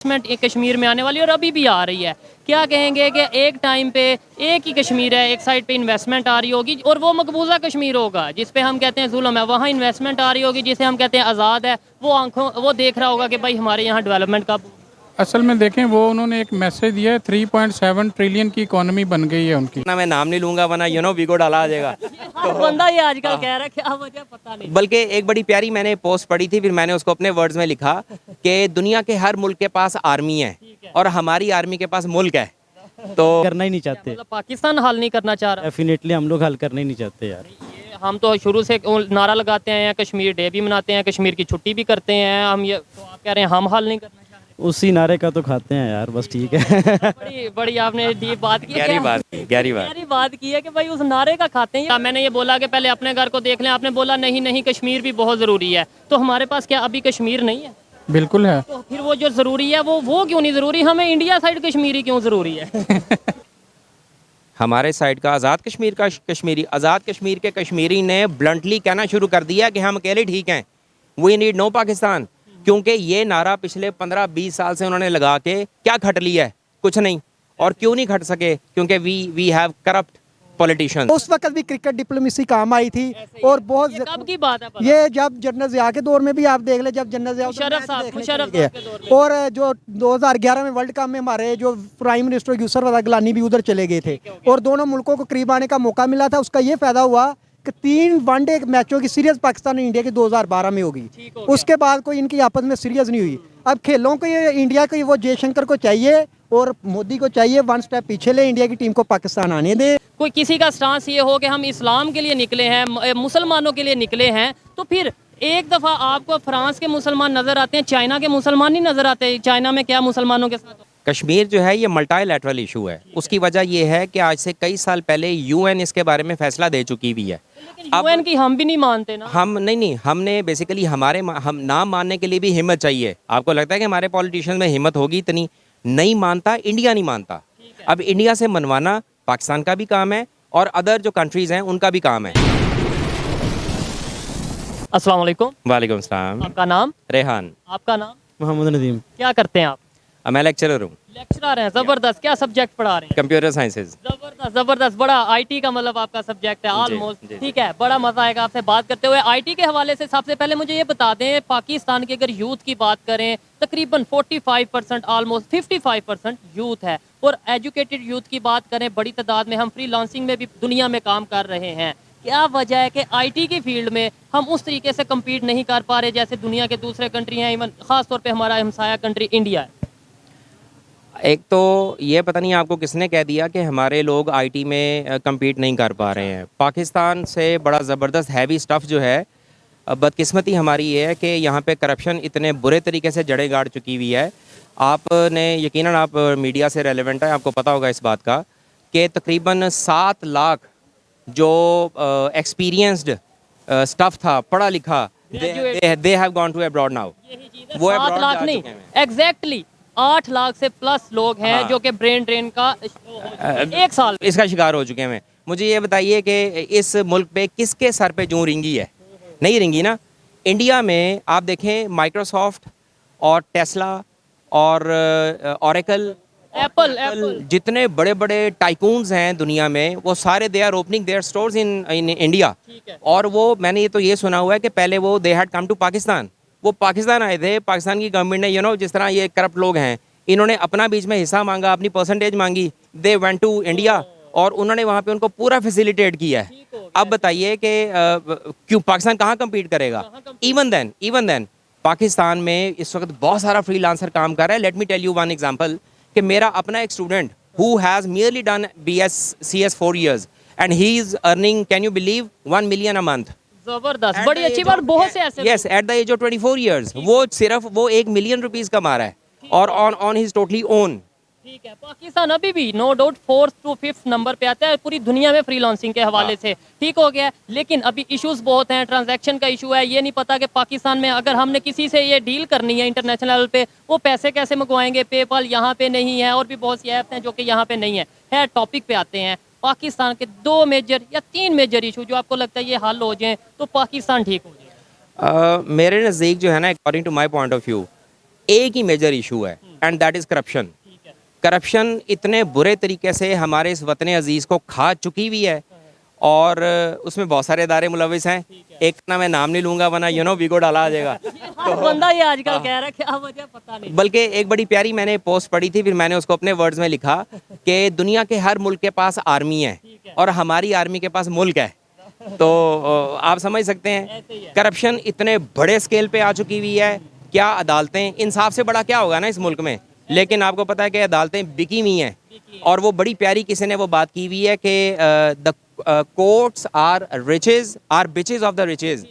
कश्मीर में आने वाली और अभी भी आ रही है। क्या कहेंगे कि एक टाइम पे एक ही कश्मीर है, एक साइड पे इन्वेस्टमेंट आ रही होगी और वो मकबूजा कश्मीर होगा जिस पे हम कहते हैं जुल्म है, वहाँ इन्वेस्टमेंट आ रही होगी जिसे हम कहते हैं आज़ाद है। वो देख रहा होगा कि भाई हमारे यहाँ डेवलपमेंट का असल में देखें वो उन्होंने एक मैसेज दिया है 3.7 ट्रिलियन की इकोनॉमी बन गई है उनकी। ना मैं नाम नहीं लूंगा वरना वीगो डाला आ जाएगा। तो बंदा ये आजकल कह रहा है, क्या वजह पता नहीं। बल्कि एक बड़ी प्यारी मैंने पोस्ट पढ़ी थी, फिर मैंने उसको अपने वर्ड्स में लिखा कि दुनिया के हर मुल्क के पास आर्मी है और हमारी आर्मी के पास मुल्क है। तो करना ही नहीं चाहते, मतलब पाकिस्तान हल नहीं करना चाह रहा। डेफिनेटली हम लोग हल करना ही नहीं चाहते यार। ये हम तो शुरू से नारा लगाते हैं, कश्मीर डे भी मनाते हैं, कश्मीर की छुट्टी भी करते हैं हम। ये तो आप कह रहे हैं हम हल नहीं करना चाह रहे। उसी नारे का तो खाते हैं यार, बस ठीक है। बड़ी बड़ी आपने डीप बात की, गहरी बात की है कि भाई उस नारे का खाते हैं। मैंने ये बोला कि पहले अपने घर को देख लें, आपने बोला नहीं नहीं कश्मीर भी बहुत ज़रूरी है। तो हमारे पास क्या अभी कश्मीर नहीं है? बिल्कुल है। तो फिर वो जो ज़रूरी है वो क्यों नहीं ज़रूरी? हमें इंडिया साइड कश्मीरी क्यों ज़रूरी है? हमारे साइड का आज़ाद कश्मीर का कश्मीरी, आज़ाद कश्मीर के कश्मीरी ने ब्लंटली कहना शुरू कर दिया कि हम अकेले ठीक हैं, वी नीड नो पाकिस्तान। क्योंकि ये नारा पिछले 15-20 साल से उन्होंने लगा के क्या खट लिया है? कुछ नहीं। और क्यों नहीं खट सके? क्योंकि वी हैव करप्ट पॉलिटिशियंस। उस वक्त भी क्रिकेट डिप्लोमेसी काम आई थी और बहुत ये कब की बात है? ये जब जनरल ज़िया के दौर में भी आप देख ले, जब जनरल ज़िया मुशर्रफ साहब के दौर में। और जो 2011 में वर्ल्ड कप में हमारे जो प्राइम मिनिस्टर यूसुफ रज़ा गिलानी भी उधर चले गए थे और दोनों मुल्कों को करीब आने का मौका मिला था। उसका ये फायदा हुआ कि 3 वनडे मैचों की सीरीज पाकिस्तान और इंडिया की 2012 में होगी। उसके बाद कोई इनकी आपस में सीरीज नहीं हुई। अब खेलों को ये इंडिया को वो जयशंकर को चाहिए और मोदी को चाहिए 1 स्टेप पीछे ले इंडिया की टीम को पाकिस्तान आने दे। कोई किसी का स्टांस ये हो कि हम इस्लाम के लिए निकले हैं, मुसलमानों के लिए निकले हैं, तो फिर एक दफ़ा आपको फ्रांस के मुसलमान नज़र आते हैं, चाइना के मुसलमान नहीं नज़र आते। चाइना में क्या मुसलमानों के साथ? कश्मीर जो है ये मल्टीलैटरल इशू है। उसकी वजह ये है कि आज से कई साल पहले यूएन इसके बारे में फैसला दे चुकी हुई है। यूएन की हम भी नहीं मानते ना। हम नहीं, हमने बेसिकली हम नाम मानने के लिए भी हिम्मत चाहिए। आपको लगता है कि हमारे पॉलिटिशियंस में हिम्मत होगी? इतनी नहीं मानता, इंडिया नहीं मानता। अब इंडिया से मनवाना पाकिस्तान का भी काम है और अदर जो कंट्रीज हैं उनका भी काम है। अस्सलाम वालेकुम। वालेकुम सलाम। आपका नाम? रेहान। आपका नाम? मोहम्मद नदीम। क्या करते हैं आप? मैं लेक्चरर हूँ। लेक्चरर हैं, जबरदस्त। क्या सब्जेक्ट पढ़ा रहे हैं? Computer sciences. जबरदस्त जबरदस्त। बड़ा आईटी का मतलब आपका सब्जेक्ट है ऑलमोस्ट। ठीक है, बड़ा मजा आएगा आपसे बात करते हुए। आईटी के हवाले से सबसे पहले मुझे ये बता दें, पाकिस्तान की अगर यूथ की बात करें तकरीबन 45% ऑलमोस्ट 55% यूथ है और एजुकेटेड यूथ की बात करें बड़ी तादाद में। हम फ्रीलांसिंग में भी दुनिया में काम कर रहे हैं। क्या वजह है कि आईटी की फील्ड में हम उस तरीके से कम्पीट नहीं कर पा रहे जैसे दुनिया के दूसरे कंट्री हैं, इवन खास तौर पे हमारा हमसाया कंट्री इंडिया है? एक तो ये पता नहीं आपको किसने कह दिया कि हमारे लोग आईटी में compete नहीं कर पा रहे हैं। पाकिस्तान से बड़ा ज़बरदस्त हैवी स्टफ़ जो है, बदकिस्मती हमारी ये है कि यहाँ पे करप्शन इतने बुरे तरीके से जड़ें गाड़ चुकी हुई है। आपने यकीनन, आप मीडिया से रेलेवेंट है, आपको पता होगा इस बात का कि तकरीबन 7 लाख जो एक्सपीरियंस्ड स्टफ़ था, पढ़ा लिखा, they have gone to abroad now. वो 7 लाख नहीं, एग्जैक्टली 8 लाख से प्लस लोग हैं। हाँ। जो कि ब्रेन ड्रेन का 1 साल इसका शिकार हो चुके हैं। मुझे ये बताइए कि इस मुल्क पे किसके सर पे जूं रिंगी है? नहीं रिंगी ना। इंडिया में आप देखें माइक्रोसॉफ्ट और टेस्ला और ओरेकल, एप्पल, जितने बड़े बड़े टाइकून्स हैं दुनिया में, वो सारे they are opening their stores in India. और वो मैंने ये तो ये सुना हुआ है कि पहले वो they had come to Pakistan. वो पाकिस्तान आए थे, पाकिस्तान की गवर्नमेंट ने जिस तरह ये करप्ट लोग हैं, इन्होंने अपना बीच में हिस्सा मांगा, अपनी परसेंटेज मांगी, दे वेंट टू इंडिया और उन्होंने वहाँ पे उनको पूरा फैसिलिटेट किया है। अब बताइए कि क्यों पाकिस्तान कहाँ कम्पीट करेगा? इवन देन पाकिस्तान में इस वक्त बहुत सारा फ्रीलांसर काम कर रहा है। Let me tell you one example कि मेरा अपना एक student who has merely done BScs 4 years and he is earning, can you believe, 1 million a month। जबरदस्त, बड़ी अच्छी बात। बहुत से ऐसे yes, at the age of 24 years वो सिर्फ 1 million रुपीस कमा रहा है और ऑन हिज टोटली ओन। ठीक है, पाकिस्तान अभी भी no doubt 4th to 5th number पे आता है पूरी दुनिया में फ्रीलांसिंग के हवाले से। ठीक हो गया, लेकिन अभी इश्यूज बहुत हैं। ट्रांजैक्शन का इशू है, ये नहीं पता कि पाकिस्तान में अगर हमने किसी से ये डील करनी है इंटरनेशनल लेवल पे, वो पैसे कैसे मंगवाएंगे? पेपाल यहाँ पे नहीं है और भी बहुत सी ऐप्स हैं जो कि यहाँ पे नहीं है। टॉपिक पे आते हैं, पाकिस्तान के 2 मेजर या 3 मेजर इशू जो आपको लगता है ये हल हो जाए तो पाकिस्तान ठीक हो जाए। मेरे नज़दीक जो है ना, according to my point of view, एक ही मेजर इशू है and that is corruption. Corruption इतने बुरे तरीके से हमारे इस वतन अजीज़ को खा चुकी हुई है और उसमें बहुत सारे इदारे मुलविस हैं। एक ना मैं नाम नहीं लूँगा वरना वीगो डाला आ जाएगा। तो बंदा ये आजकल कह रहा है क्या वजह पता नहीं। बल्कि एक बड़ी प्यारी मैंने पोस्ट पढ़ी थी, फिर मैंने उसको अपने वर्ड्स में लिखा कि दुनिया के हर मुल्क के पास आर्मी है और हमारी आर्मी के पास मुल्क है। तो आप समझ सकते हैं करप्शन इतने बड़े स्केल पे आ चुकी हुई है। क्या अदालतें, इंसाफ से बड़ा क्या होगा ना इस मुल्क में, लेकिन आपको पता है कि अदालतें बिकी हुई हैं। और वो बड़ी प्यारी किसी ने वो बात की हुई है कि the courts are riches are bitches of the riches.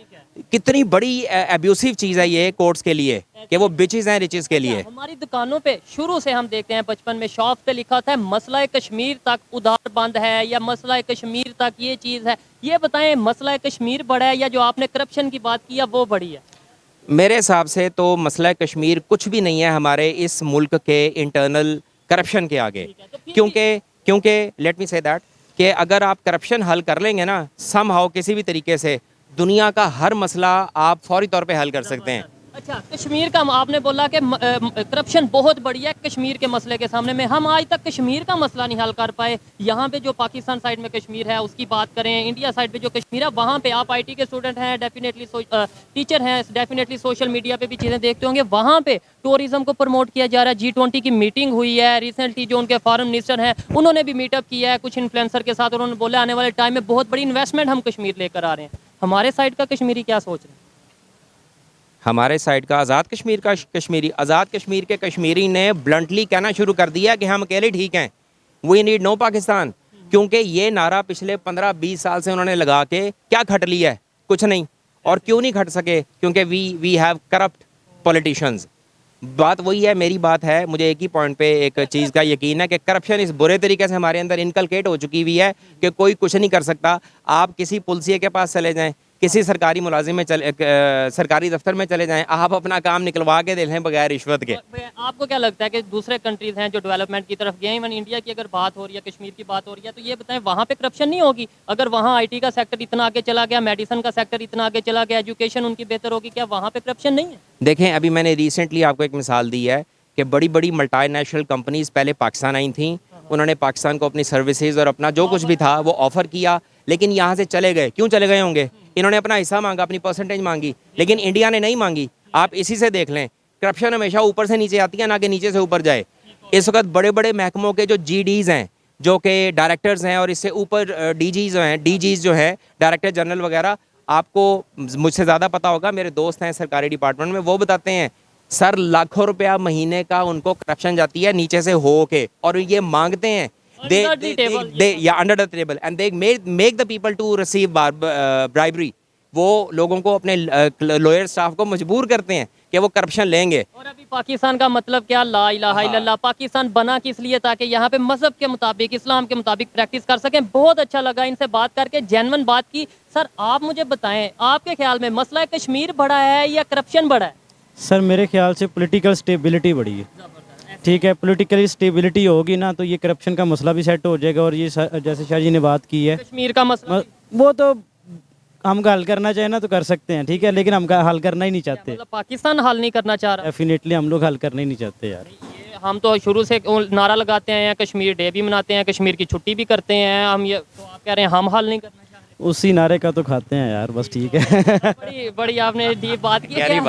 कितनी बड़ी एब्यूसिव चीज़ है ये कोर्ट्स के लिए कि वो बिचेज हैं रिचेज के लिए। हमारी दुकानों पे शुरू से हम देखते हैं बचपन में शॉप पे लिखा होता है मसला कश्मीर तक उधार बंद है या मसला कश्मीर तक ये चीज़ है। ये बताएं मसला कश्मीर बड़ा है या जो आपने करप्शन की बात की है वो बड़ी है? मेरे हिसाब से तो मसला कश्मीर कुछ भी नहीं है हमारे इस मुल्क के इंटरनल करप्शन के आगे। क्योंकि लेट मी से दैट कि अगर आप करप्शन हल कर लेंगे ना समहाउ किसी भी तरीके से, दुनिया का हर मसला आप फौरी तौर पे हल कर सकते हैं। अच्छा, कश्मीर का आपने बोला कि करप्शन बहुत बड़ी है कश्मीर के मसले के सामने में, हम आज तक कश्मीर का मसला नहीं हल कर पाए। यहाँ पे जो पाकिस्तान साइड में कश्मीर है उसकी बात करें, इंडिया साइड पे जो कश्मीर है वहाँ पे आप आईटी के स्टूडेंट हैं, डेफिनेटली टीचर हैं, डेफिनेटली सोशल मीडिया पे भी चीज़ें देखते होंगे। वहाँ पे टूरिज्म को प्रमोट किया जा रहा है। G20 की मीटिंग हुई है रिसेंटली, जो उनके फॉरेन मिनिस्टर हैं उन्होंने भी मीटअप किया है कुछ इन्फ्लुएंसर के साथ। उन्होंने बोला आने वाले टाइम में बहुत बड़ी इन्वेस्टमेंट हम कश्मीर लेकर आ रहे हैं। हमारे साइड का कश्मीरी क्या सोच रहे हैं? हमारे साइड का आज़ाद कश्मीर के कश्मीरी ने ब्लंटली कहना शुरू कर दिया कि हम अकेले ठीक हैं, वी नीड नो पाकिस्तान। क्योंकि ये नारा पिछले 15-20 साल से उन्होंने लगा के क्या खट लिया है, कुछ नहीं। और क्यों नहीं खट सके? क्योंकि वी हैव करप्ट पॉलिटिशियंस। बात वही है, मेरी बात है, मुझे एक ही पॉइंट पे एक चीज़ का यकीन है कि करप्शन इस बुरे तरीके से हमारे अंदर इनकलकेट हो चुकी हुई है कि कोई कुछ नहीं कर सकता। आप किसी पुलिसिया के पास चले जाएं, किसी सरकारी मुलाजिम में सरकारी दफ्तर में चले जाएं, आप अपना काम निकलवा के दे लें बगैर रिश्वत के। आपको क्या लगता है कि दूसरे कंट्रीज हैं जो डेवलपमेंट की तरफ गए, इवन इंडिया की अगर बात हो रही है, कश्मीर की बात हो रही है, तो ये बताएं वहाँ पे करप्शन नहीं होगी? अगर वहाँ आईटी का सेक्टर इतना आगे चला गया, मेडिसिन का सेक्टर इतना आगे चला गया, एजुकेशन उनकी बेहतर होगी, क्या वहाँ पे करप्शन नहीं है? देखें, अभी मैंने रिसेंटली आपको एक मिसाल दी है कि बड़ी बड़ी मल्टीनेशनल कंपनीज पहले पाकिस्तान आई थी, उन्होंने पाकिस्तान को अपनी सर्विसेज और अपना जो कुछ भी था वो ऑफ़र किया, लेकिन यहाँ से चले गए। क्यों चले गए होंगे? इन्होंने अपना हिस्सा मांगा, अपनी परसेंटेज मांगी, लेकिन इंडिया ने नहीं मांगी। आप इसी से देख लें, करप्शन हमेशा ऊपर से नीचे आती है, ना कि नीचे से ऊपर जाए। इस वक्त बड़े बड़े महकमों के जो GDs हैं, जो कि डायरेक्टर्स हैं, और इससे ऊपर DGs जो हैं, डायरेक्टर जनरल वगैरह, आपको मुझसे ज़्यादा पता होगा, मेरे दोस्त हैं सरकारी डिपार्टमेंट में, वो बताते हैं सर लाखों रुपया महीने का उनको करप्शन जाती है नीचे से हो के, और ये मांगते हैं under the table and they make the people to receive bribery। वो लोगों को, अपने लॉयर स्टाफ को मजबूर करते हैं कि वो करप्शन लेंगे। और अभी पाकिस्तान का मतलब क्या, ला इलाहा इल्लल्लाह, पाकिस्तान बना किस लिए? ताकि यहाँ पे मजहब के मुताबिक, इस्लाम के मुताबिक प्रैक्टिस कर सकें। बहुत अच्छा लगा इनसे बात करके, जेन्युइन बात की। सर आप मुझे बताएं, आपके ख्याल में मसला कश्मीर बड़ा है या करप्शन बड़ा है? सर मेरे ख्याल से पॉलिटिकल स्टेबिलिटी बड़ी है। ठीक है, पॉलिटिकल स्टेबिलिटी होगी ना तो ये करप्शन का मसला भी सेट हो जाएगा। और ये जैसे शाह जी ने बात की है कश्मीर का मसला, वो तो हम हल करना चाहें ना तो कर सकते हैं, ठीक है, लेकिन हम हल करना ही नहीं चाहते। मतलब पाकिस्तान हल नहीं करना चाह रहा? डेफिनेटली हम लोग हल करना ही नहीं चाहते यार। ये हम तो शुरू से नारा लगाते हैं, कश्मीर डे भी मनाते हैं, कश्मीर की छुट्टी भी करते हैं हम, ये तो आप कह रहे हैं हम हल नहीं करना चाह रहे? उसी नारे का तो खाते हैं यार, बस ठीक है। बड़ी आपने डीप बात की, गहरी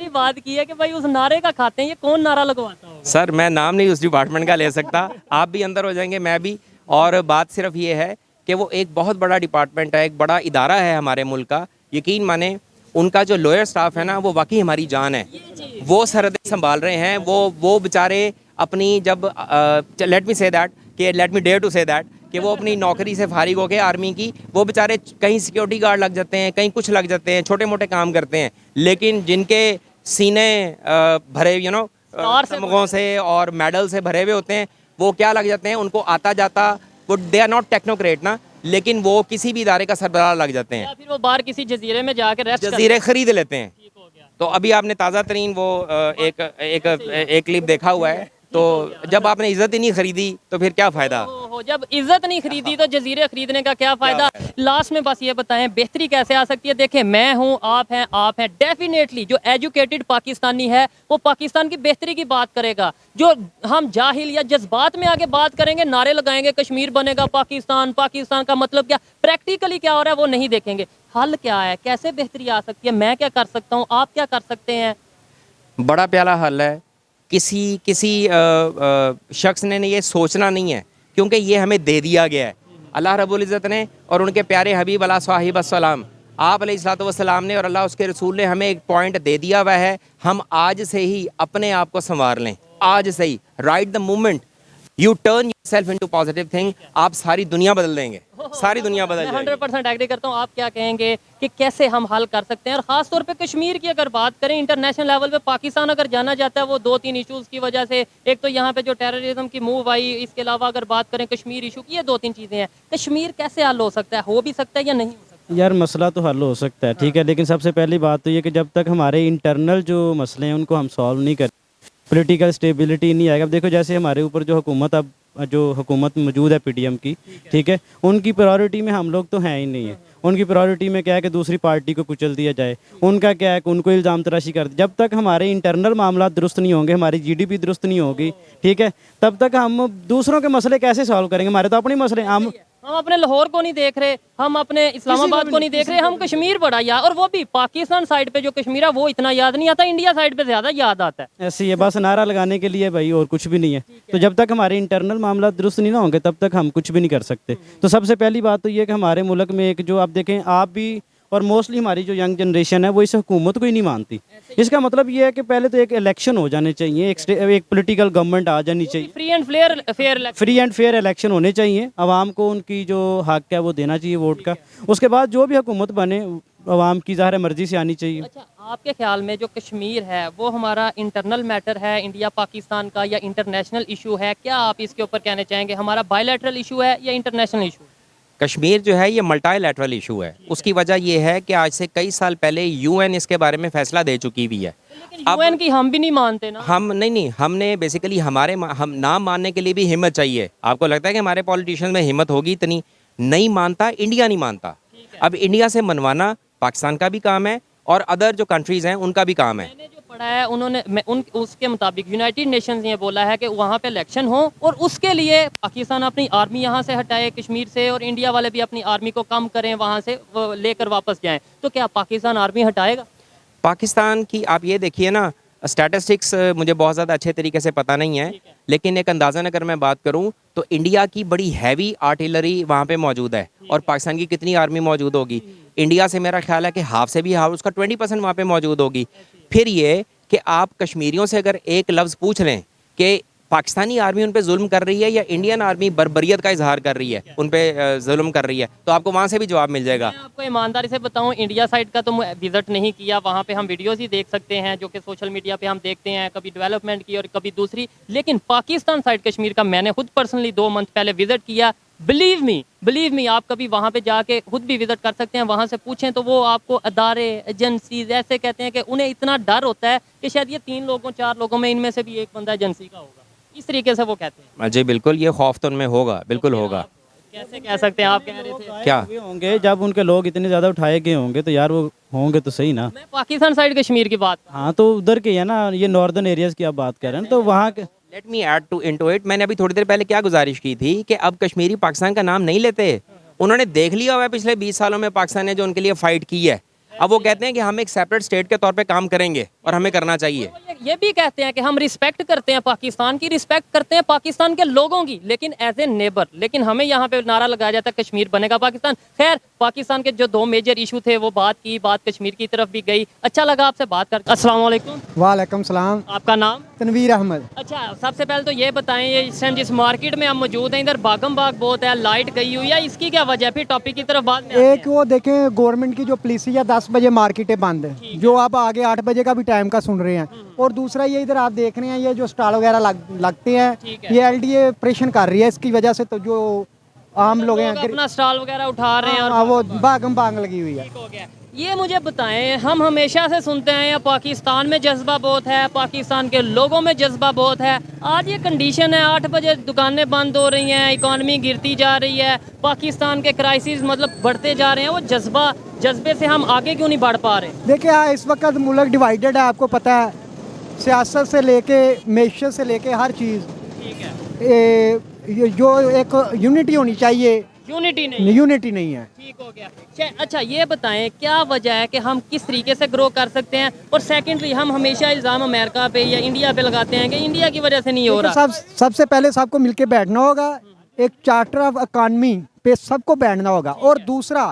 बात की है कि भाई उस नारे का खाते हैं। ये कौन नारा लगवाता होगा? सर मैं नाम नहीं उस डिपार्टमेंट का ले सकता, आप भी अंदर हो जाएंगे, मैं भी। और बात सिर्फ ये है कि वो एक बहुत बड़ा डिपार्टमेंट है, एक बड़ा इदारा है हमारे मुल्क का। यकीन माने उनका जो लॉयर स्टाफ है ना, वो वाकई हमारी जान है। वो सरहदें संभाल रहे हैं, वो बेचारे अपनी, जब let me dare to say that कि वो अपनी नौकरी से फारिग होकर आर्मी की, वो बेचारे कहीं सिक्योरिटी गार्ड लग जाते हैं, कहीं कुछ लग जाते हैं, छोटे मोटे काम करते हैं, लेकिन जिनके सीने भरे तमगों से और मेडल से भरे हुए होते हैं, वो क्या लग जाते हैं, उनको आता जाता, वो दे आर नॉट टेक्नोक्रेट ना, लेकिन वो किसी भी इदारे का सरबराह लग जाते हैं, या फिर वो बाहर किसी जजीरे में जाकर रेस्ट जजीरे खरीद लेते हैं। तो अभी आपने ताज़ा तरीन वो एक क्लिप देखा हुआ है तो जब आपने इज्जत ही नहीं खरीदी तो फिर क्या फ़ायदा। हो जब इज्जत नहीं खरीदी तो जजीरे खरीदने का क्या फायदा। लास्ट में बस ये बताएं बेहतरी कैसे आ सकती है। देखें मैं हूं, आप हैं, डेफिनेटली जो एजुकेटेड पाकिस्तानी है वो पाकिस्तान की बेहतरी की बात करेगा। जो हम जाहिल या जज्बात में आके बात करेंगे, नारे लगाएंगे कश्मीर बनेगा पाकिस्तान, पाकिस्तान का मतलब क्या, प्रैक्टिकली क्या हो रहा है वो नहीं देखेंगे। हल क्या है, कैसे बेहतरी आ सकती है, मैं क्या कर सकता हूँ, आप क्या कर सकते हैं। बड़ा प्यारा हल है। किसी शख्स ने ये सोचना नहीं है, क्योंकि ये हमें दे दिया गया है अल्लाह रब्बुल इज़्ज़त ने और उनके प्यारे हबीब अला साहिब अस्सलाम आप अलैहिस्सलातु वस्सलाम ने और अल्लाह उसके रसूल ने हमें एक पॉइंट दे दिया हुआ है। हम आज से ही अपने आप को संवार लें, आज से ही, right the moment you turn yourself into positive thing, आप सारी दुनिया बदल देंगे, सारी दुनिया बदल मैं जाएगी। 100% एग्री करता हूँ। आप क्या कहेंगे कि कैसे हम हल कर सकते हैं, और ख़ास तौर पे कश्मीर की अगर बात करें, इंटरनेशनल लेवल पे पाकिस्तान अगर जाना जाता है वो 2-3 इश्यूज़ की वजह से। एक तो यहाँ पे जो टेररिज्म की मूव आई, इसके अलावा अगर बात करें कश्मीर इशू की, ये 2-3 चीज़ें हैं। कश्मीर कैसे हल हो सकता है, हो भी सकता है या नहीं हो सकता। यार मसला तो हल हो सकता है, ठीक है, लेकिन सबसे पहली बात तो ये कि जब तक हमारे इंटरनल जो मसले हैं उनको हम सॉल्व नहीं कर, पॉलिटिकल स्टेबिलिटी नहीं आएगा। अब देखो जैसे हमारे ऊपर जो हुकूमत अब जो हुकूमत मौजूद है पीडीएम की, ठीक है, उनकी प्रायोरिटी में हम लोग तो हैं ही नहीं है। उनकी प्रायोरिटी में क्या है कि दूसरी पार्टी को कुचल दिया जाए, उनका क्या है कि उनको इल्ज़ाम तराशी कर। जब तक हमारे इंटरनल मामला दुरुस्त नहीं होंगे, हमारी जीडीपी दुरुस्त नहीं होगी, ठीक है, तब तक हम दूसरों के मसले कैसे सॉल्व करेंगे। हमारे तो अपने मसले, हम अपने लाहौर को नहीं देख रहे, हम अपने इस्लामाबाद को नहीं देख रहे, हम कश्मीर बड़ा याद, और वो भी पाकिस्तान साइड पे जो कश्मीर है वो इतना याद नहीं आता, इंडिया साइड पे ज़्यादा याद आता है। ऐसी है, बस नारा लगाने के लिए भाई, और कुछ भी नहीं है। तो जब तक हमारे इंटरनल मामला दुरुस्त नहीं ना होंगे तब तक हम कुछ भी नहीं कर सकते। तो सबसे पहली बात तो ये कि हमारे मुल्क में एक जो आप देखें, आप भी और मोस्टली हमारी जो यंग जनरेशन है वो इस हुकूमत को ही नहीं मानती। इसका मतलब ये है कि पहले तो एक इलेक्शन हो जाने चाहिए, एक पॉलिटिकल गवर्नमेंट आ जानी चाहिए, फ्री एंड फेयर इलेक्शन होने चाहिए, आवाम को उनकी जो हक है वो देना चाहिए वोट का। उसके बाद जो भी हुकूमत बने आवाम की ज़ाहिर मर्जी से आनी चाहिए। अच्छा, आपके ख्याल में जो कश्मीर है वो हमारा इंटरनल मैटर है इंडिया पाकिस्तान का, या इंटरनेशनल इशू है? क्या आप इसके ऊपर कहना चाहेंगे, हमारा बायलैटरल इशू है या इंटरनेशनल इशू? कश्मीर जो है ये मल्टीलैटरल इशू है। उसकी वजह ये है कि आज से कई साल पहले यूएन इसके बारे में फैसला दे चुकी हुई है। लेकिन यूएन की हम भी नहीं मानते ना। हम नहीं, हमने बेसिकली हम नाम मानने के लिए भी हिम्मत चाहिए। आपको लगता है कि हमारे पॉलिटिशियन में हिम्मत होगी? इतनी नहीं मानता, इंडिया नहीं मानता। अब इंडिया से मनवाना पाकिस्तान का भी काम है और अदर जो कंट्रीज़ हैं उनका भी काम है। मैंने जो पढ़ा है उसके मुताबिक यूनाइटेड नेशंस ने ये बोला है कि वहाँ पे इलेक्शन हो और उसके लिए पाकिस्तान अपनी आर्मी यहाँ से हटाए कश्मीर से, और इंडिया वाले भी अपनी आर्मी को कम करें, वहाँ से लेकर वापस जाएं। तो क्या पाकिस्तान आर्मी हटाएगा? पाकिस्तान की आप ये देखिए ना, स्टैटिस्टिक्स मुझे बहुत ज़्यादा अच्छे तरीके से पता नहीं है, लेकिन एक अंदाज़न अगर मैं बात करूं तो इंडिया की बड़ी हैवी आर्टिलरी वहाँ पे मौजूद है, और पाकिस्तान की कितनी आर्मी मौजूद होगी? इंडिया से मेरा ख्याल है कि हाफ से भी हाफ, उसका 20% वहाँ पे मौजूद होगी। फिर ये कि आप कश्मीरियों से अगर एक लफ्ज़ पूछ लें कि पाकिस्तानी आर्मी उन पे जुल्म कर रही है या इंडियन आर्मी बर्बरियत का इजहार कर रही है, उन पे जुल्म कर रही है, तो आपको वहाँ से भी जवाब मिल जाएगा। मैं आपको ईमानदारी से बताऊं, इंडिया साइड का तो विजिट नहीं किया, वहाँ पे हम वीडियोस ही देख सकते हैं जो कि सोशल मीडिया पे हम देखते हैं, कभी डेवलपमेंट की और कभी दूसरी। लेकिन पाकिस्तान साइड कश्मीर का मैंने खुद पर्सनली 2 मंथ पहले विजिट किया। बिलीव मी, आप कभी वहाँ पे जाके खुद भी विजिट कर सकते हैं, वहाँ से पूछें तो वो आपको अदारे, एजेंसीज ऐसे कहते हैं कि उन्हें इतना डर होता है कि शायद ये 3 लोगों 4 लोगों में इनमें से भी एक बंदा एजेंसी का होगा, इस तरीके से वो कहते हैं। जी बिल्कुल, ये खौफ तो उनमें होगा, बिल्कुल होगा। कैसे कह सकते हैं, आप कह रहे थे क्या होंगे जब उनके लोग इतने ज़्यादा उठाए गए होंगे तो यार वो होंगे तो सही ना। मैं पाकिस्तान साइड कश्मीर की बात। हाँ तो उधर के है ना, ये नॉर्दर्न एरियाज़ की आप बात कर रहे हैं, तो वहाँ के let me add to into it. मैंने अभी थोड़ी देर पहले क्या गुजारिश की थी कि अब कश्मीरी पाकिस्तान का नाम नहीं लेते। उन्होंने देख लिया हुआ है पिछले 20 सालों में पाकिस्तान ने जो उनके लिए फ़ाइट की है। अब वो कहते हैं कि हम एक सेपरेट स्टेट के तौर पे काम करेंगे और हमें करना चाहिए। ये भी कहते हैं कि हम रिस्पेक्ट करते हैं पाकिस्तान की, रिस्पेक्ट करते हैं पाकिस्तान के लोगों की, लेकिन एज ए नेबर। लेकिन हमें यहाँ पे नारा लगाया जाता है कश्मीर बनेगा पाकिस्तान। खैर, पाकिस्तान के जो 2 मेजर इशू थे वो बात कश्मीर की तरफ भी गई। अच्छा लगा आपसे बात करके। अस्सलाम वालेकुम। वालेकुम सलाम। आपका नाम? तनवीर अहमद। अच्छा, सबसे पहले तो ये बताएं, ये इस टाइम जिस मार्केट में हम मौजूद हैं इधर भागम भाग बहुत है, लाइट गई हुई है, इसकी क्या वजह है? फिर टॉपिक की तरफ बाद में आते एक वो देखें, गवर्नमेंट की जो पॉलिसी है 10 बजे मार्केटें बंद है, जो आप आगे 8 बजे का भी टाइम का सुन रहे हैं। और दूसरा ये इधर आप देख रहे हैं, ये जो स्टॉल वगैरह लगते हैं, ये एलडीए ऑपरेशन कर रही है, इसकी वजह से तो जो आम लोग हैं अपना स्टॉल वगैरह उठा रहे हैं और वो भागम भाग लगी हुई है। ठीक हो गया। ये मुझे बताएं, हम हमेशा से सुनते हैं या पाकिस्तान में जज्बा बहुत है, पाकिस्तान के लोगों में जज्बा बहुत है। आज ये कंडीशन है, 8 बजे दुकानें बंद हो रही हैं, इकॉनमी गिरती जा रही है, पाकिस्तान के क्राइसिस मतलब बढ़ते जा रहे हैं, वो जज्बे से हम आगे क्यों नहीं बढ़ पा रहे? देखिए इस वक्त मुल्क डिवाइडेड है, आपको पता है, सियासत से लेके मैशत से लेके हर चीज़। ठीक है, जो एक यूनिटी होनी चाहिए, यूनिटी नहीं, यूनिटी नहीं है। ठीक हो गया। अच्छा ये बताएं, क्या वजह है कि हम किस तरीके से ग्रो कर सकते हैं? और सेकेंडली, हम हमेशा इल्ज़ाम अमेरिका पे या इंडिया पे लगाते हैं कि इंडिया की वजह से नहीं हो रहा। सबसे पहले सबको मिलके बैठना होगा, एक चार्टर ऑफ इकॉनमी पे सबको बैठना होगा, और दूसरा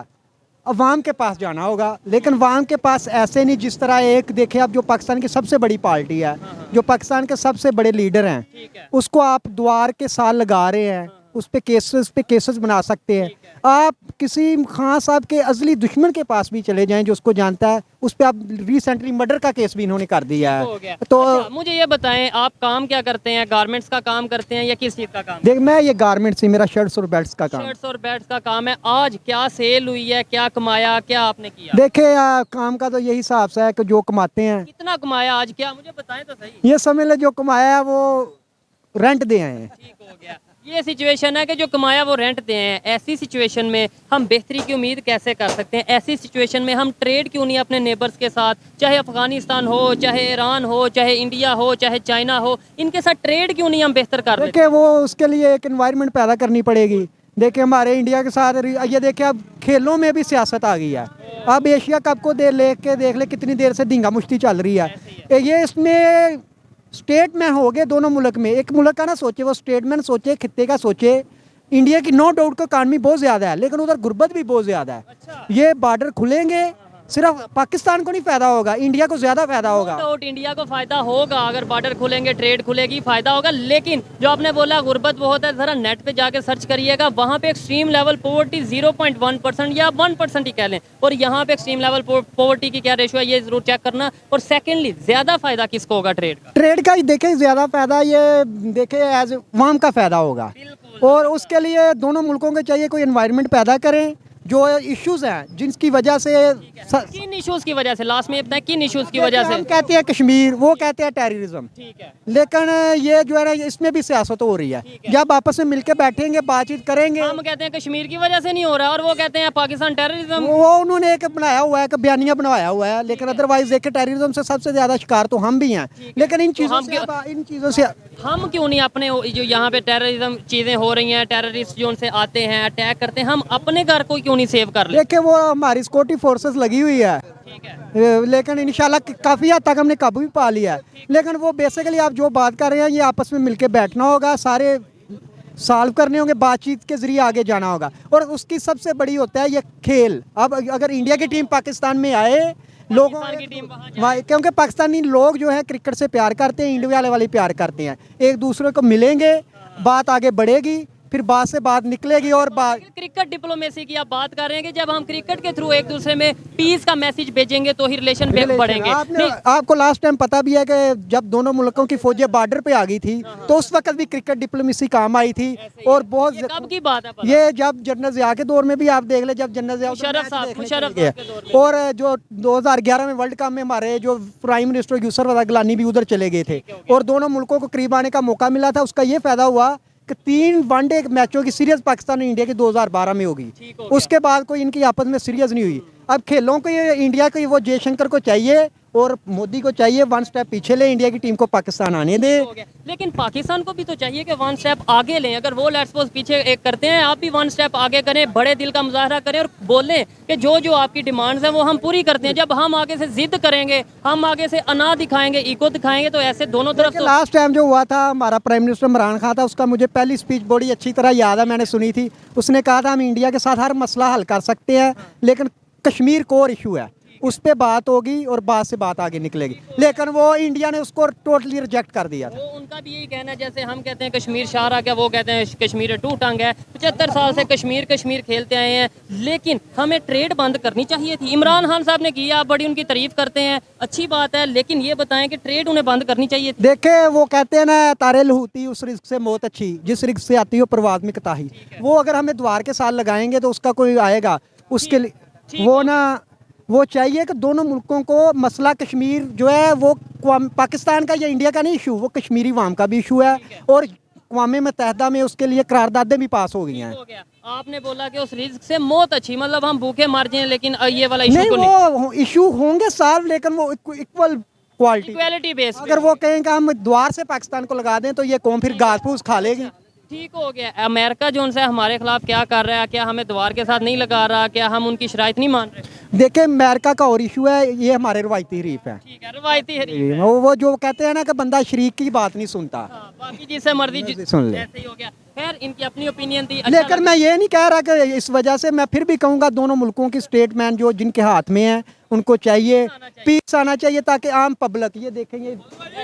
अवाम के पास जाना होगा। लेकिन अवाम के पास ऐसे नहीं जिस तरह एक देखे आप, जो पाकिस्तान की सबसे बड़ी पार्टी है, जो पाकिस्तान के सबसे बड़े लीडर हैं, उसको आप द्वार के साथ लगा रहे हैं, उस पे केसेस बना सकते हैं। आप किसी खान साहब के अजली दुश्मन के पास भी चले जाएं जो उसको जानता है, उस पे आप रिसेंटली मर्डर का केस भी इन्होंने कर दिया है। तो अच्छा, मुझे ये बताएं, आप काम क्या करते हैं? गारमेंट्स का काम करते हैं या किस चीज़ का काम? देख, मैं ये गारमेंट्स ही, मेरा शर्ट्स और बेल्ट्स का काम। शर्ट्स और बेल्ट्स का काम है। आज क्या सेल हुई है, क्या कमाया, क्या आपने किया? देखे काम का तो यही हिसाब सा है कि जो कमाते हैं। कितना कमाया आज, क्या मुझे बताएं तो सही। ये समझ ले, जो कमाया है वो रेंट दे आए हैं। ठीक हो गया। ये सिचुएशन है कि जो कमाया वो रेंट दे हैं। ऐसी सिचुएशन में हम बेहतरी की उम्मीद कैसे कर सकते हैं? ऐसी सिचुएशन में हम ट्रेड क्यों नहीं अपने नेबर्स के साथ, चाहे अफगानिस्तान हो, चाहे ईरान हो, चाहे इंडिया हो, चाहे चाइना हो, इनके साथ ट्रेड क्यों नहीं हम बेहतर कर लेते? देखिए वो उसके लिए एक एनवायरनमेंट पैदा करनी पड़ेगी। देखिए हमारे इंडिया के साथ ये देखिए, अब खेलों में भी सियासत आ गई है। अब एशिया कप को देख ले कितनी देर से धींगा मुश्ती चल रही है। ये इसमें स्टेटमैन हो गए दोनों मुल्क में। एक मुल्क का ना सोचे, वो स्टेटमैन सोचे, खित्ते का सोचे। इंडिया की नो डाउट को इकानमी बहुत ज़्यादा है, लेकिन उधर गुर्बत भी बहुत ज़्यादा है। अच्छा। ये बॉर्डर खुलेंगे, सिर्फ पाकिस्तान को नहीं फ़ायदा होगा, इंडिया को ज़्यादा फ़ायदा होगा। डाउट इंडिया को फायदा होगा, अगर बॉर्डर खुलेंगे, ट्रेड खुलेगी, फायदा होगा। लेकिन जो आपने बोला गुर्बत बहुत है, जरा नेट पे जाके सर्च करिएगा, वहाँ पे एक्सट्रीम लेवल पॉवर्टी 0.1% या 1% ही कह लें, और यहाँ पे एक्सट्रीम लेवल पॉवर्टी की क्या रेशियो है ये जरूर चेक करना। और सेकेंडली, ज्यादा फायदा किसको होगा ट्रेड का? ट्रेड का देखें ज़्यादा फ़ायदा ये देखें एज वाम का फ़ायदा होगा, और उसके लिए दोनों मुल्कों को चाहिए कोई एनवायरनमेंट पैदा करें। जो इश्यूज हैं जिनकी वजह से किन इश्यूज की वजह से, लास्ट में ये बताएं, किन इश्यूज की वजह से? हम कहते हैं कश्मीर, वो कहते हैं टेररिज्म। ठीक है, लेकिन ये जो है ना, इसमें भी सियासत हो रही है। जब आपस में मिलके बैठेंगे, बातचीत करेंगे। हम कहते हैं कश्मीर की वजह से नहीं हो रहा, और वो कहते हैं पाकिस्तान टेररिज्म। वो उन्होंने एक बनाया हुआ है, एक बयानिया बनाया हुआ है, लेकिन अदरवाइज देखे टेररिज्म से सबसे ज्यादा शिकार तो हम भी हैं। लेकिन इन चीज़ों से हम क्यों नहीं अपने, जो यहाँ पे टेररिज्म चीज़ें हो रही हैं, टेररिस्ट जो उनसे आते हैं, अटैक करते हैं, हम अपने घर को क्यों नहीं सेव कर लेते? देखिए वो हमारी सिक्योरिटी फोर्सेस लगी हुई है, ठीक है, लेकिन इंशाल्लाह काफ़ी हद तक हमने काबू भी पा लिया है। लेकिन वो बेसिकली आप जो बात कर रहे हैं, ये आपस में मिलके बैठना होगा, सारे सॉल्व करने होंगे, बातचीत के जरिए आगे जाना होगा। और उसकी सबसे बड़ी होता है ये खेल। अब अगर इंडिया की टीम पाकिस्तान में आए, लोगों की टीम वहाँ क्योंकि पाकिस्तानी लोग जो है क्रिकेट से प्यार करते हैं, इंडिया वाले प्यार करते हैं, एक दूसरे को मिलेंगे, बात आगे बढ़ेगी, फिर बात से बात निकलेगी। और बात क्रिकेट डिप्लोमेसी की आप बात कर रहे हैं कि जब हम क्रिकेट के थ्रू एक दूसरे में पीस का मैसेज भेजेंगे तो ही रिलेशन बढ़ेंगे। आपको लास्ट टाइम पता भी है कि जब दोनों मुल्कों की फौजें बॉर्डर पे आ गई थी, तो उस वक्त भी क्रिकेट डिप्लोमेसी काम आई थी। और बहुत कब की बात है? ये जब जनरल ज़िया के दौर में भी आप देख ले, जब जनरल ज़िया और जो 2011 में वर्ल्ड कप में हमारे जो प्राइम मिनिस्टर यूसुफ रज़ा गिलानी भी उधर चले गए थे, और दोनों मुल्कों को करीब आने का मौका मिला था। उसका ये फ़ायदा हुआ कि 3 वनडे मैचों की सीरीज पाकिस्तान और इंडिया की 2012 में होगी। उसके बाद कोई इनकी आपस में सीरीज नहीं हुई। अब खेलों को ये इंडिया को, वो जयशंकर को चाहिए और मोदी को चाहिए 1 स्टेप पीछे ले, इंडिया की टीम को पाकिस्तान आने दे। लेकिन पाकिस्तान को भी तो चाहिए कि 1 स्टेप आगे लें। अगर वो लेट्स सपोज पीछे एक करते हैं, आप भी 1 स्टेप आगे करें, बड़े दिल का मुजाहरा करें और बोलें कि जो जो आपकी डिमांड्स हैं वो हम पूरी करते हैं। जब हम आगे से जिद करेंगे, हम आगे से अना दिखाएंगे, इको दिखाएंगे, तो ऐसे दोनों तरफ तो... लास्ट टाइम जो हुआ था, हमारा प्राइम मिनिस्टर इमरान खान था, उसका मुझे पहली स्पीच बड़ी अच्छी तरह याद है, मैंने सुनी थी। उसने कहा था हम इंडिया के साथ हर मसला हल कर सकते हैं, लेकिन कश्मीर कोर इशू है, उस पर बात होगी और बात से बात आगे निकलेगी। लेकिन वो इंडिया ने उसको टोटली रिजेक्ट कर दिया था। वो उनका भी यही कहना है, जैसे हम कहते हैं कश्मीर शाहरा, क्या वो कहते हैं कश्मीर टू टंग है। 75 साल से कश्मीर कश्मीर खेलते आए हैं, लेकिन हमें ट्रेड बंद करनी चाहिए थी। इमरान खान साहब ने किया, आप बड़ी उनकी तारीफ करते हैं, अच्छी बात है, लेकिन ये बताएं कि ट्रेड उन्हें बंद करनी चाहिए थी। देखे वो कहते हैं ना, तारे लहूती उस रिस्क से मौत अच्छी, जिस रिस्क से आती हो परवाज में कताही। वो अगर हमें द्वार के साथ लगाएंगे तो उसका कोई आएगा, उसके लिए वो ना वो चाहिए कि दोनों मुल्कों को मसला कश्मीर जो है वो पाकिस्तान का या इंडिया का नहीं इशू, वो कश्मीरी वाम का भी इशू है और अक़वाम मुत्तहिदा में उसके लिए करारदादें भी पास हो गई हैं। हो गया। आपने बोला कि उस रिस्क से मौत अच्छी, मतलब हम भूखे मर जाएं, लेकिन ये वाला इशू नहीं, को नहीं, वो इशू होंगे सॉल्व, लेकिन वो इक्वल क्वालिटी, इक्वालिटी बेस अगर वो कहें कि हम द्वार से पाकिस्तान को लगा दें तो ये कौम फिर घास फूस खा लेगी। ठीक हो गया। अमेरिका जो उनसे हमारे खिलाफ क्या कर रहा है, क्या हमें द्वार के साथ नहीं लगा रहा, क्या हम उनकी शराइत नहीं मान रहे? देखें, अमेरिका का और इशू है, ये हमारे रवायती हरीफ है। ठीक है, रवायती हरीफ। वो जो कहते हैं ना कि बंदा शरीक की बात नहीं सुनता। हाँ, बाकी जिससे मर्जी सुन ले। ऐसे ही हो गया। खैर, इनकी अपनी ओपिनियन थी। अच्छा लेकिन लगा। मैं ये नहीं कह रहा कि इस वजह से, मैं फिर भी कहूँगा दोनों मुल्कों की स्टेटमैन जो जिनके हाथ में है उनको चाहिए पीस आना चाहिए, ताकि आम पब्लिक ये देखेंगे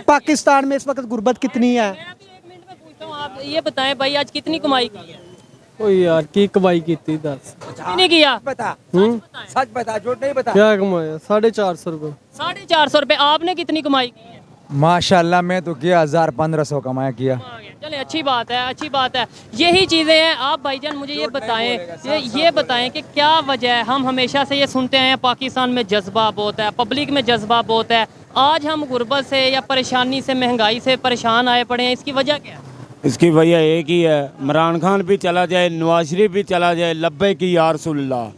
पाकिस्तान में इस वक्त गुर्बत कितनी है। मैं अभी 1 मिनट में पूछता हूँ, आप ये बताएं भाई, आज कितनी कमाई की है? ओ यार की कमाई की थी 10 कितनी किया? सच बता झूठ नहीं बता। क्या कमाया? 450 रुपये। 450 रुपए। आपने कितनी कमाई की है? माशाल्लाह मैं तो किया 1500 कमाया किया। चले, अच्छी बात है, अच्छी बात है। यही चीज़ें हैं। आप भाईजान मुझे ये बताएं, ये बताएं कि क्या वजह है, हम हमेशा से ये सुनते हैं पाकिस्तान में जज्बा बहुत है, पब्लिक में जज्बा बहुत है, आज हम गुर्बत से या परेशानी से, महंगाई से परेशान आए पड़े हैं, इसकी वजह क्या है? इसकी वजह एक ही है, इमरान खान भी चला जाए, नवाज शरीफ भी चला जाए, लब्बे की या रसूलुल्लाह,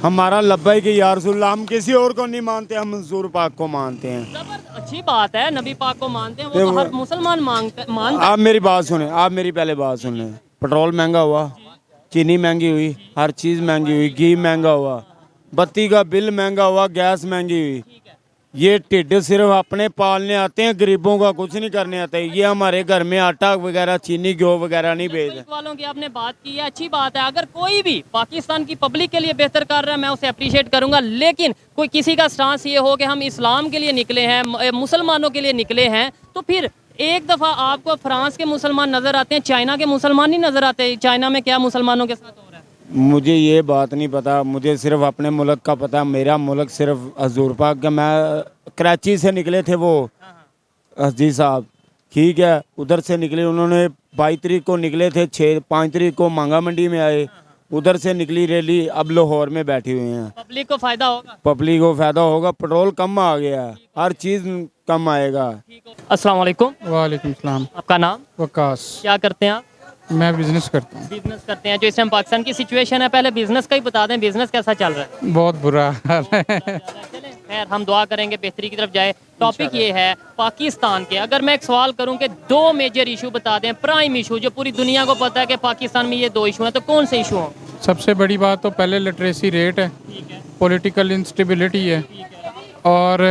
हमारा लब्बे की या रसूलुल्लाह, हम किसी और को नहीं मानते, हम मंसूर पाक को मानते हैं। जबरदस्त, अच्छी बात है, नबी पाक को मानते हैं, वो तो हर मुसलमान मानते। आप मेरी बात सुने, आप मेरी पहले बात सुन लें। पेट्रोल महंगा हुआ, चीनी महंगी हुई, हर चीज़ महंगी हुई, घी महंगा हुआ, बत्ती का बिल महंगा हुआ, गैस महंगी हुई। ये टिड्ड सिर्फ अपने पालने आते हैं, गरीबों का कुछ नहीं करने आते। ये हमारे घर में आटा वगैरह, चीनी, घी वगैरह नहीं भेजते। पुलिस वालों की आपने बात की है, अच्छी बात है। अगर कोई भी पाकिस्तान की पब्लिक के लिए बेहतर कर रहा है, मैं उसे अप्रिशिएट करूंगा, लेकिन कोई किसी का स्टांस ये हो कि हम इस्लाम के लिए निकले हैं, मुसलमानों के लिए निकले हैं, तो फिर एक दफ़ा आपको फ्रांस के मुसलमान नज़र आते हैं, चाइना के मुसलमान नहीं नज़र आते। चाइना में क्या मुसलमानों के साथ हो रहा है? मुझे ये बात नहीं पता, मुझे सिर्फ अपने मुल्क का पता। मेरा मुल्क सिर्फ हजूर पाक का। मैं कराची से निकले थे वो हजी साहब, ठीक है, उधर से निकले, उन्होंने 22 तारीख को निकले थे, 5 तारीख को मांगा मंडी में आए, उधर से निकली रैली, अब लाहौर में बैठी हुई हैं। पब्लिक को फ़ायदा होगा, पब्लिक को फ़ायदा होगा, पेट्रोल कम आ गया है, हर चीज़ कम आएगा। अस्सलाम वालेकुम। वालेकुम सलाम। आपका नाम? वकास। क्या करते हैं आप? मैं बिजनेस करता हूँ। बिजनेस करते हैं। जो इस टाइम पाकिस्तान की सिचुएशन है, पहले बिजनेस का ही बता दें, बिजनेस कैसा चल रहा है? बहुत बुरा हाल है। चलें, खैर हम दुआ करेंगे बेहतरी की तरफ जाए। टॉपिक ये है पाकिस्तान के। अगर मैं एक सवाल करूं कि 2 मेजर इशू बता दें, प्राइम इशू, जो पूरी दुनिया को पता है कि पाकिस्तान में ये 2 इशू हैं, तो कौन से इशू हों? सबसे बड़ी बात तो पहले लिटरेसी रेट है, पॉलिटिकल इंस्टेबिलिटी है, और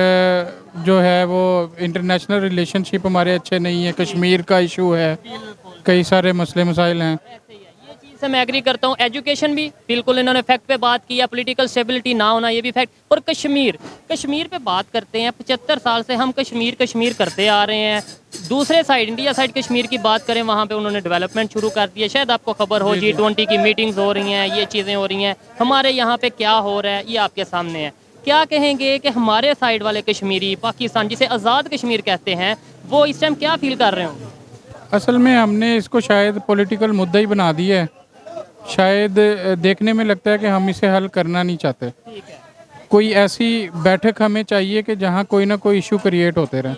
जो है वो इंटरनेशनल रिलेशनशिप हमारे अच्छे नहीं है, कश्मीर का इशू है, कई सारे मसले मसाइल हैं। ये चीज़ से मैं एग्री करता हूँ। एजुकेशन भी बिल्कुल, इन्होंने फैक्ट पे बात की है, पॉलिटिकल स्टेबिलिटी ना होना ये भी फैक्ट। और कश्मीर पे बात करते हैं, 75 साल से हम कश्मीर करते आ रहे हैं। दूसरे साइड, इंडिया साइड कश्मीर की बात करें, वहाँ पे उन्होंने डेवलपमेंट शुरू कर दी है। शायद आपको खबर हो, G20 की मीटिंग्स हो रही हैं, ये चीज़ें हो रही हैं। हमारे यहाँ पे क्या हो रहा है ये आपके सामने है। क्या कहेंगे कि हमारे साइड वाले कश्मीरी, पाकिस्तान जिसे आज़ाद कश्मीर कहते हैं, वो इस टाइम क्या फील कर रहे होंगे? असल में हमने इसको शायद पॉलिटिकल मुद्दा ही बना दिया है। शायद देखने में लगता है कि हम इसे हल करना नहीं चाहते। कोई ऐसी बैठक हमें चाहिए कि जहाँ कोई ना कोई इशू क्रिएट होते रहे,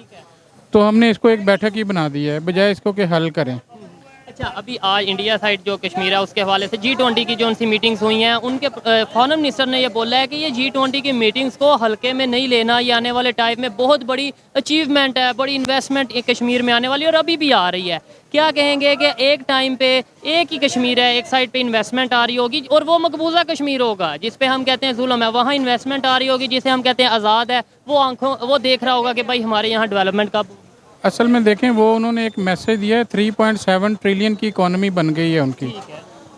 तो हमने इसको एक बैठक ही बना दी है, बजाय इसको कि हल करें। अच्छा, अभी आज इंडिया साइड जो कश्मीर है उसके हवाले से G20 की जो उनसी मीटिंग्स हुई हैं, उनके फॉरेन मिनिस्टर ने ये बोला है कि ये G20 की मीटिंग्स को हल्के में नहीं लेना, ये आने वाले टाइम में बहुत बड़ी अचीवमेंट है, बड़ी इन्वेस्टमेंट कश्मीर में आने वाली, और अभी भी आ रही है। क्या कहेंगे कि एक टाइम पे एक ही कश्मीर है, एक साइड पे इन्वेस्टमेंट आ रही होगी, और वो मकबूजा कश्मीर होगा जिस पे हम कहते हैं जुल्म है, वहाँ इन्वेस्टमेंट आ रही होगी जिसे हम कहते हैं आज़ाद है। वो देख रहा होगा कि भाई हमारे यहाँ डेवलपमेंट कब। असल में देखें, वो उन्होंने एक मैसेज दिया है, 3.7 ट्रिलियन की इकॉनमी बन गई है उनकी।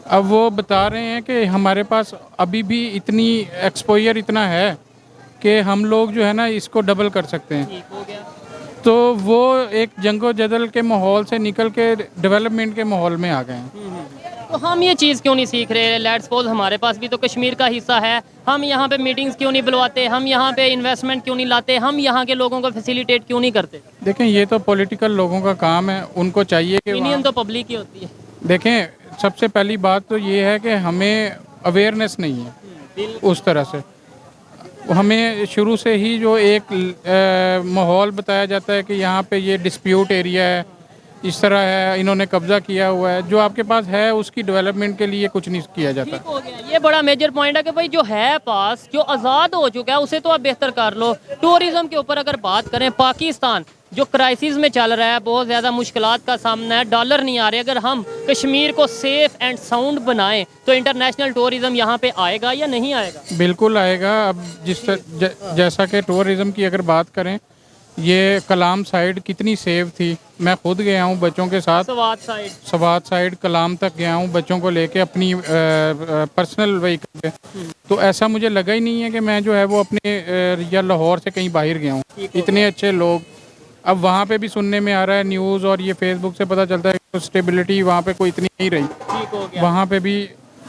अब वो बता रहे हैं कि हमारे पास अभी भी इतनी एक्सपोजर इतना है कि हम लोग जो है ना इसको डबल कर सकते हैं। तो वो एक जंगो जदल के माहौल से निकल के डेवलपमेंट के माहौल में आ गए हैं। तो हम ये चीज़ क्यों नहीं सीख रहे? लेट्स सपोज हमारे पास भी तो कश्मीर का हिस्सा है, हम यहाँ पे मीटिंग्स क्यों नहीं बुलवाते, हम यहाँ पे इन्वेस्टमेंट क्यों नहीं लाते, हम यहाँ के लोगों को फैसिलिटेट क्यों नहीं करते? देखें, ये तो पॉलिटिकल लोगों का काम है, उनको चाहिए कि ओपिनियन तो पब्लिक की होती है। देखें, सबसे पहली बात तो ये है कि हमें अवेयरनेस नहीं है उस तरह से। हमें शुरू से ही जो एक माहौल बताया जाता है कि यहाँ पे ये डिस्प्यूट एरिया है, इस तरह है, इन्होंने कब्जा किया हुआ है, जो आपके पास है उसकी डेवलपमेंट के लिए कुछ नहीं किया जाता। ठीक हो गया, ये बड़ा मेजर पॉइंट है कि भाई जो है पास, जो आज़ाद हो चुका है उसे तो आप बेहतर कर लो। टूरिज्म के ऊपर अगर बात करें, पाकिस्तान जो क्राइसिस में चल रहा है, बहुत ज़्यादा मुश्किलात का सामना है, डॉलर नहीं आ रहे, अगर हम कश्मीर को सेफ एंड साउंड बनाएं तो इंटरनेशनल टूरिज्म यहाँ पे आएगा या नहीं आएगा? बिल्कुल आएगा। अब जैसा कि टूरिज़्म की अगर बात करें, ये कलाम साइड कितनी सेफ थी, मैं खुद गया हूँ बच्चों के साथ, सवात साइड कलाम तक गया हूँ बच्चों को लेके अपनी पर्सनल व्हीकल पे, तो ऐसा मुझे लगा ही नहीं है कि मैं जो है वो अपने या लाहौर से कहीं बाहर गया हूँ। इतने अच्छे लोग, अब वहाँ पे भी सुनने में आ रहा है न्यूज़ और ये फेसबुक से पता चलता है कि स्टेबिलिटी वहाँ पे कोई इतनी नहीं रही, वहाँ पे भी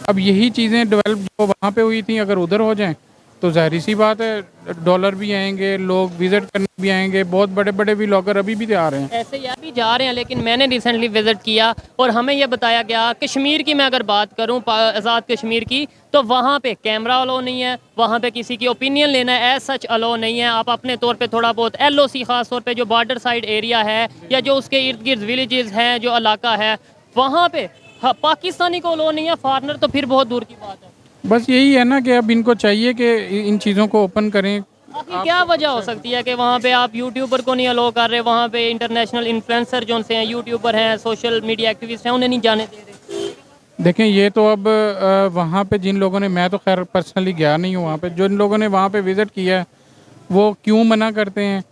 अब यही चीज़ें डेवलप जो वहाँ पे हुई थी अगर उधर हो जाएं तो जाहिर सी बात है डॉलर भी आएंगे, लोग विजिट करने भी आएंगे, बहुत बड़े बड़े व्लॉगर अभी भी आ रहे हैं। ऐसे ही अभी जा रहे हैं, लेकिन मैंने रिसेंटली विजिट किया और हमें यह बताया गया, कश्मीर की मैं अगर बात करूं, आज़ाद कश्मीर की, तो वहाँ पे कैमरा अलो नहीं है, वहाँ पे किसी की ओपिनियन लेना है एज सच अलो नहीं है। आप अपने तौर पे थोड़ा बहुत LOC ख़ास तौर पे जो बॉर्डर साइड एरिया है या जो उसके इर्द गिर्द विलेजेस हैं, जो इलाका है, वहाँ पे पाकिस्तानी को अलो नहीं है, फॉरनर तो फिर बहुत दूर की बात है। बस यही है ना कि अब इनको चाहिए कि इन चीज़ों को ओपन करें। आखिर क्या वजह हो सकती है कि वहाँ पे आप यूट्यूबर को नहीं अलो कर रहे, वहाँ पे इंटरनेशनल इन्फ्लुएंसर जो से हैं, यूट्यूबर हैं, सोशल मीडिया एक्टिविस्ट हैं, उन्हें नहीं जाने दे रहे? देखें, ये तो अब वहाँ पे जिन लोगों ने, मैं तो खैर पर्सनली गया नहीं हूँ वहाँ पे, जिन लोगों ने वहाँ पे विज़िट किया है वो क्यों मना करते हैं,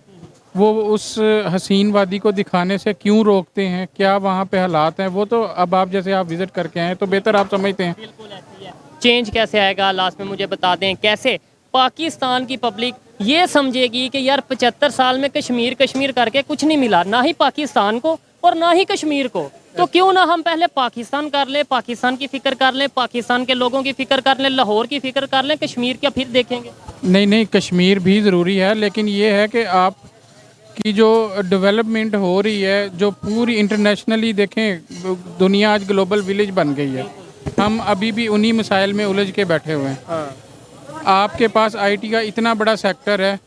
वो उस हसीन वादी को दिखाने से क्यों रोकते हैं, क्या वहाँ पे हालात हैं, वो तो अब आप जैसे आप विज़िट करके आए तो बेहतर आप समझते हैं। बिल्कुल ऐसी है। चेंज कैसे आएगा, लास्ट में मुझे बता दें, कैसे पाकिस्तान की पब्लिक ये समझेगी कि यार 75 साल में कश्मीर कश्मीर करके कुछ नहीं मिला, ना ही पाकिस्तान को और ना ही कश्मीर को, तो क्यों ना हम पहले पाकिस्तान कर लें, पाकिस्तान की फिक्र कर लें, पाकिस्तान के लोगों की फिक्र कर लें, लाहौर की फिक्र कर लें, कश्मीर का फिर देखेंगे। नहीं, कश्मीर भी ज़रूरी है, लेकिन ये है कि आप की जो डेवलपमेंट हो रही है, जो पूरी इंटरनेशनली देखें, दुनिया आज ग्लोबल विलेज बन गई है, हम अभी भी उन्हीं मसाइल में उलझ के बैठे हुए हैं। आपके पास IT का इतना बड़ा सेक्टर है,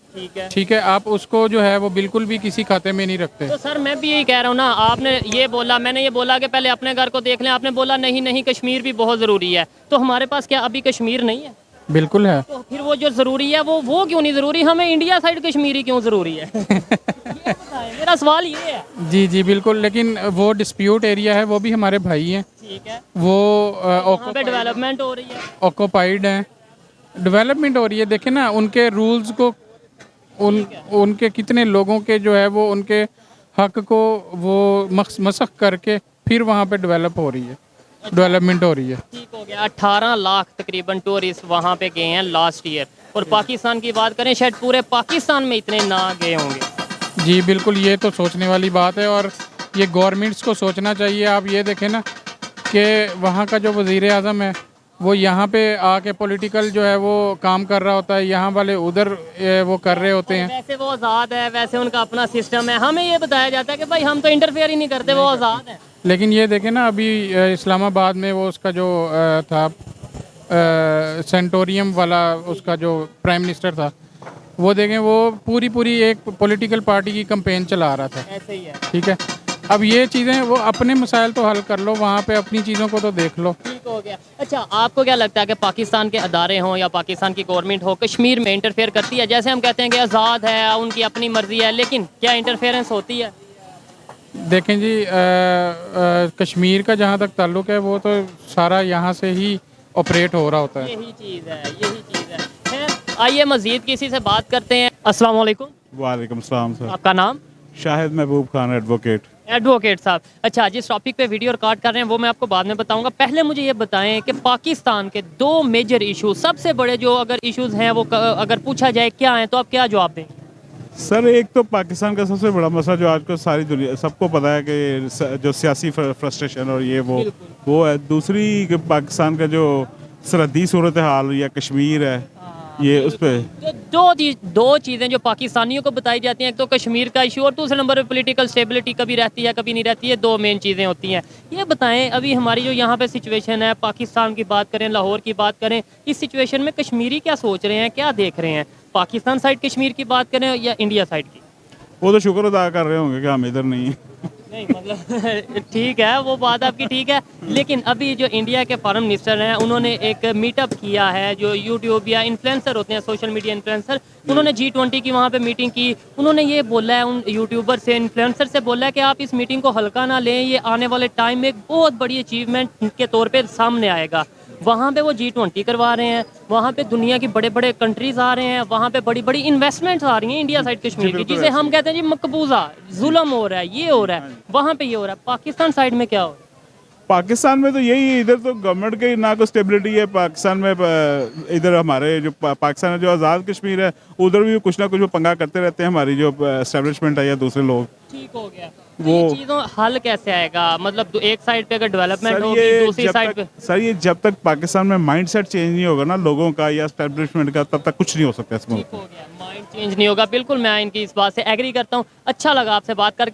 ठीक है, आप उसको जो है वो बिल्कुल भी किसी खाते में नहीं रखते। तो सर मैं भी यही कह रहा हूँ ना, आपने ये बोला, मैंने ये बोला कि पहले अपने घर को देख लें, आपने बोला नहीं कश्मीर भी बहुत ज़रूरी है, तो हमारे पास क्या अभी कश्मीर नहीं है? बिल्कुल है। तो फिर वो जो ज़रूरी है वो क्यों नहीं ज़रूरी, हमें इंडिया साइड कश्मीरी क्यों ज़रूरी है? मेरा सवाल ये है। जी बिल्कुल, लेकिन वो डिस्प्यूट एरिया है, वो भी हमारे भाई हैं, ठीक है, वो पे डेवलपमेंट हो रही है, ऑक्यूपाइड हैं, डेवलपमेंट हो रही है। देखें ना उनके रूल्स को, उनके कितने लोगों के जो है वो उनके हक को वो मसख करके फिर वहाँ पे डेवलप हो रही है, डेवलपमेंट हो रही है। ठीक हो गया। 18 लाख तकरीबन टूरिस्ट वहाँ पे गए हैं लास्ट ईयर, और पाकिस्तान की बात करें शायद पूरे पाकिस्तान में इतने ना गए होंगे। जी बिल्कुल, ये तो सोचने वाली बात है और ये गवर्नमेंट्स को सोचना चाहिए। आप ये देखें ना कि वहाँ का जो वज़ीर आज़म है वो यहाँ पे आके पॉलिटिकल जो है वो काम कर रहा होता है, यहाँ वाले उधर वो कर रहे होते हैं। वैसे वो आज़ाद है, वैसे उनका अपना सिस्टम है, हमें ये बताया जाता है कि भाई हम तो इंटरफेयर ही नहीं करते, वो आज़ाद है। लेकिन ये देखें ना, अभी इस्लामाबाद में वो उसका जो था सेंटोरियम वाला, उसका जो प्राइम मिनिस्टर था, वो देखें वो पूरी एक पॉलिटिकल पार्टी की कैंपेन चला रहा था। ऐसे ही है। ठीक है, अब ये चीज़ें, वो अपने मसाइल तो हल कर लो, वहाँ पे अपनी चीज़ों को तो देख लो। ठीक हो गया। अच्छा, आपको क्या लगता है कि पाकिस्तान के अदारे हों या पाकिस्तान की गवर्नमेंट हो, कश्मीर में इंटरफेयर करती है? जैसे हम कहते हैं कि आज़ाद है, उनकी अपनी मर्जी है, लेकिन क्या इंटरफेरेंस होती है? देखें जी, कश्मीर का जहाँ तक ताल्लुक़ है वो तो सारा यहाँ से ही ऑपरेट हो रहा होता है। यही चीज़ है। खैर, आइए मज़ीद किसी से बात करते हैं। अस्सलाम वालेकुम। वालेकुम सलाम सर। आपका नाम? शाहिद महबूब खान, एडवोकेट साहब। अच्छा, जिस टॉपिक पे वीडियो रिकॉर्ड कर रहे हैं वो मैं आपको बाद में बताऊंगा। पहले मुझे ये बताएं कि पाकिस्तान के 2 मेजर इशू, सबसे बड़े जो अगर इश्यूज हैं वो अगर पूछा जाए क्या हैं, तो आप क्या जवाब दें? सर, एक तो पाकिस्तान का सबसे बड़ा मसला जो आज को सारी दुनिया सबको पता है कि जो सियासी फ्रस्ट्रेशन और ये वो है। दूसरी कि पाकिस्तान का जो सरहदी सूरत हाल या कश्मीर है, ये उस पर दो चीज़ें जो पाकिस्तानियों को बताई जाती हैं, एक तो कश्मीर का इशू और दूसरे नंबर पे पॉलिटिकल स्टेबिलिटी कभी रहती है कभी नहीं रहती है। 2 मेन चीज़ें होती हैं। ये बताएं, अभी हमारी जो यहाँ पे सिचुएशन है, पाकिस्तान की बात करें, लाहौर की बात करें, इस सिचुएशन में कश्मीरी क्या सोच रहे हैं, क्या देख रहे हैं? पाकिस्तान साइड कश्मीर की बात करें या इंडिया साइड की? वो तो शुक्र अदा कर रहे होंगे कि हम इधर नहीं हैं। नहीं मतलब ठीक है, वो बात आपकी ठीक है, लेकिन अभी जो इंडिया के फॉरेन मिनिस्टर हैं उन्होंने एक मीटअप किया है, जो यूट्यूब या इन्फ्लुएंसर होते हैं, सोशल मीडिया इन्फ्लुएंसर, उन्होंने G20 की वहाँ पे मीटिंग की। उन्होंने ये बोला है उन यूट्यूबर से, इन्फ्लुएंसर से बोला है कि आप इस मीटिंग को हल्का ना लें, ये आने वाले टाइम में एक बहुत बड़ी अचीवमेंट के तौर पर सामने आएगा। वहाँ पे वो G20 करवा रहे हैं, वहाँ पे दुनिया की बड़े बड़े कंट्रीज आ रहे हैं, वहाँ पे बड़ी बड़ी इन्वेस्टमेंट्स आ रही हैं इंडिया साइड कश्मीर की, जिसे हम कहते हैं जी मकबूजा, जुल्म हो रहा है, ये हो रहा है, वहाँ पे ये हो रहा है। पाकिस्तान साइड में क्या हो रहा है? पाकिस्तान में तो यही है, इधर तो गवर्नमेंट की ना कोई स्टेबिलिटी है पाकिस्तान में। इधर हमारे जो पाकिस्तान है, जो आज़ाद कश्मीर है, उधर भी कुछ ना कुछ वो पंगा करते रहते हैं, हमारी जो एस्टेब्लिशमेंट है या दूसरे लोग। ठीक हो गया वो चीज़ों हल कैसे आएगा? मतलब एक साइड पे अगर डेवलपमेंट होगी, दूसरी साइड पे सर ये जब तक पाकिस्तान में माइंडसेट चेंज नहीं होगा ना लोगों का या एस्टेब्लिशमेंट का, तब तक कुछ नहीं हो सकता इसमें। ठीक हो गया, माइंड चेंज नहीं होगा। बिल्कुल मैं इनकी इस बात से एग्री करता हूँ। अच्छा लगा आपसे बात करके।